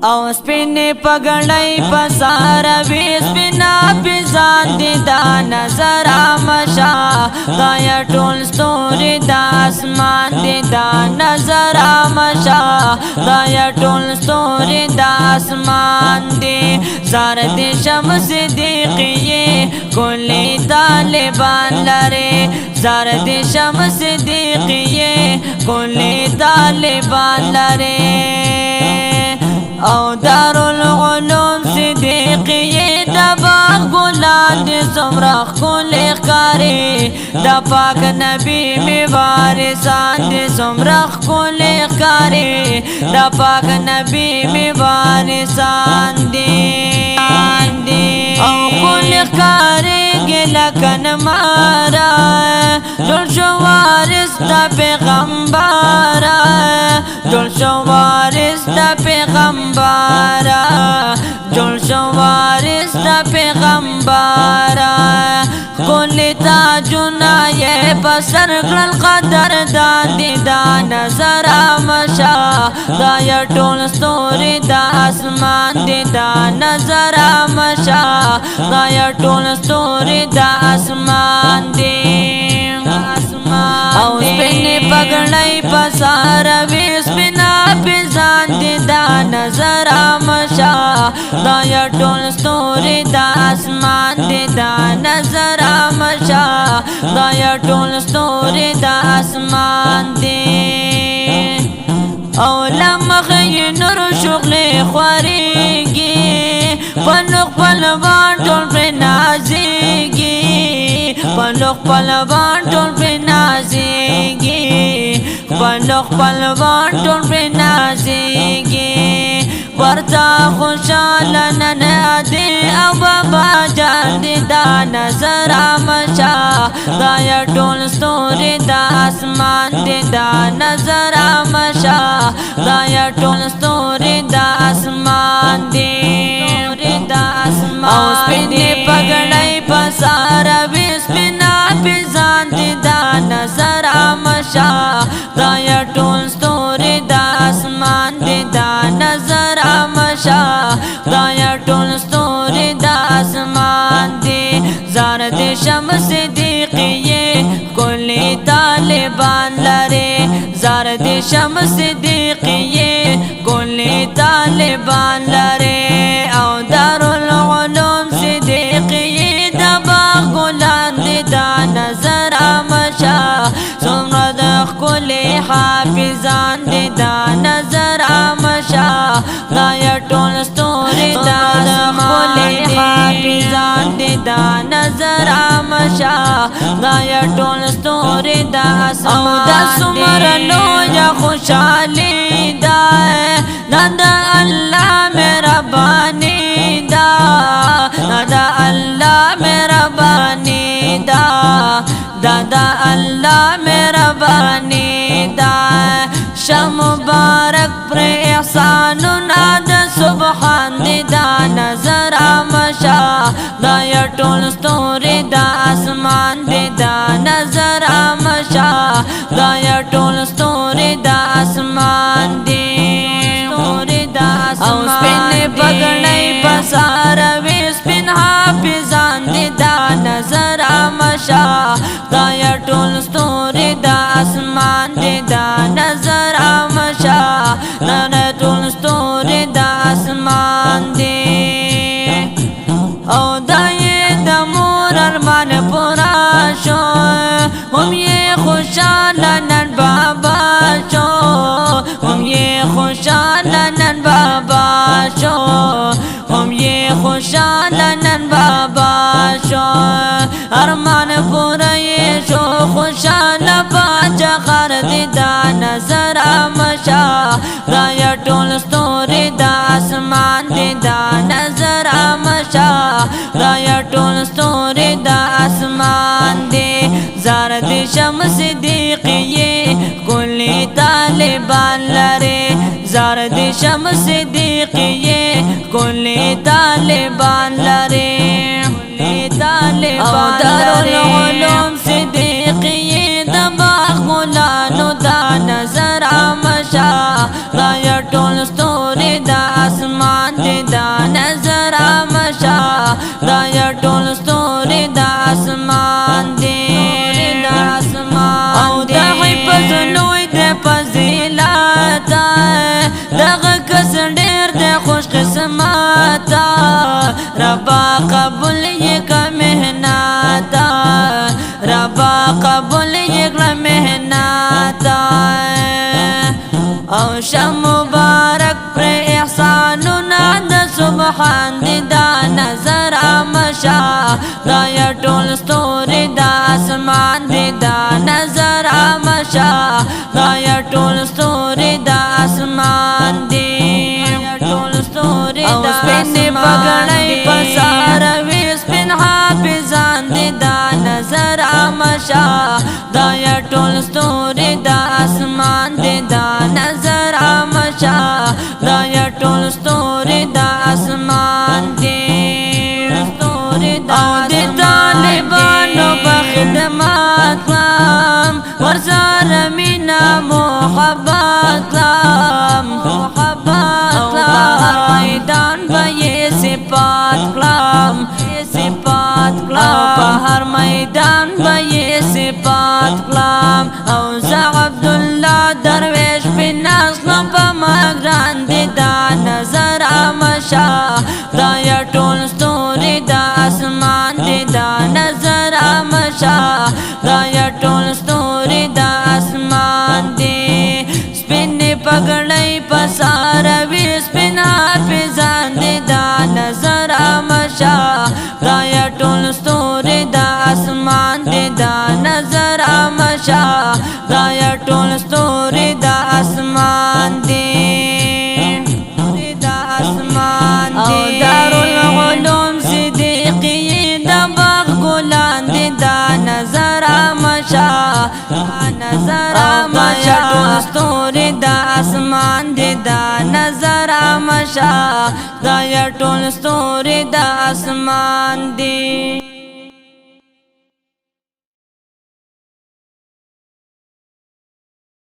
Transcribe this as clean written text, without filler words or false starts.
او سپینې پګړۍ په سر وي سپینا پیزان دي دا نظر آمشا دا یا ټول ستوري د اسمان دي دا نظر آمشا دا یا ټول ستوري د اسمان دي زار دي شمس صدیقیه کلی طالبان لري زار دي شمس صدیقیه کلی طالبان لري او دارالعلوم صدیقیه دا باغ گلان دی سمرخ کل اخکاری دا پاک نبی می وارثان دی سمرخ کل اخکاری دا پاک نبی می وارثان دی او کل اخکاری گلکن مارا جل شو وارث دا پیغمبارا جل شو وارث دا پیغمبارا جل شو وارث دا پیغمبارا کل تاجنا یہ بسر کل قدر داندی دا نظر آمشا دا یا ټول ستوری دا اسمان دی دا نظر آمشا دا یا ټول ستوری دا اسمان دی او سپینې پګړۍ په سر وي سپینا پیزان دي دا نظر آمشا دا یا ټول ستوري د اسمان دي دا نظر آمشا دا یا ټول ستوري د اسمان دي او لمخ یې نور شغلې خورېږي پلوخ پلوان ټول پرې نازېږي پلوخ پلوان ټول پرې نازېږي پلوخ پلوان ټول پرې نازېږي ورته خوشاله نن ادې او بابا جان دي دا نظر آمشا دا یا ټول ستوري د اسمان دي دا نظر آمشا دا یا ټول ستوري د اسمان دي او سپینې پګړۍ په سر وي سپینا پیزان دي دا نظر آمشا دا یا ټول ستوري د اسمان دي دا نظر آمشا دا یا ټول ستوري د اسمان دي زار دي شمس صدیقیه کلی طالبان لري زار دي شمس صدیقیه کلی طالبان لري او دارالعلوم صدیقیه دا باغ گلان دي دا نظر آمشا سمرا د ښکلي حافظان دي دا نظر آمشا دا یا ټول ستوري د ښکلي حافظان دي دا نظر آمشا دا یا ټول ستوري د اسمان او دا سمرا لویه خوشحالي دا دا الله مهرباني دا دا الله مهرباني دا دا الله مهرباني دا شم مبارک پر احساننا دا سبحان دی دا نظر آمشا دا یا ټول ستوري د اسمان دی دا نظر آمشا دا یا ټول ستوري د اسمان دی او سپینې پګړۍ په سر وي سپین حافظان دي دا نظر آمشا دا یا ټول ستوري د اسمان دي دا نظر آمشا دا ټول ستوري د اسمان دي او دا یې د مور ارمان پورا شو هم یې خوشاله نن بابا شو هم یې خوشاله نن بابا شو هم یې خوشاله نن بابا شو ارمان پورا یې شو خوشاله باچا خر دي دا نظر آمشا دا یا ټول ستوري د اسمان دي دا نظر آمشا دا یا ټول ستوري د اسمان دي زار دي شمس صدیقیه کلی طالبان لري زار دي شمس صدیقیه کلی طالبان لري او دارالعلوم صدیقیه د باغ گلانو دا نظر آمشا دا یا ټول ستوري د اسمان کس ډیر دے خوش قسمتا ربا قبول یکا محنتا ربا قبول یکا محنتا او شا مبارک پر احسانونا دا سبحان دی دا نظر آمشا دا یا ټول ستوری دا اسمان دی دا نظر آمشا دا یا ټول ستوری دا اسمان دی او سپین پگڑی پساروی سپین حافظان دی دا نظر آمشا دا یا ټول ستوری دا اسمان دی دا نظر آمشا دا یا ټول ستوری دا اسمان دی او دی طالبانو بخدمات کلام ورزار مینا محبت کلام او بہر میدان بھائی صفات کلام او بہر میدان بھائی صفات کلام او زا عبداللہ درویش بن اسلم پا مگران دی دا نظر آمشا دا یا ټول ستوری دا اسمان دی دا نظر آمشا دا یا ټول ستوری دا اسمان دی سپین پگڑی پساروی سپین حافظان دی دا نظر آمشا دا یا ټول ستوری دا اسمان دی دا نظر آمشا دا یا ټول ستوری دا اسمان دی او دارالعلوم صدیقی دا باغ گلان دی دا نظر آمشا دا یا ټول ستوری دا اسمان دی دا نظر آمشا دا یا ټول ستوری دا اسمان دی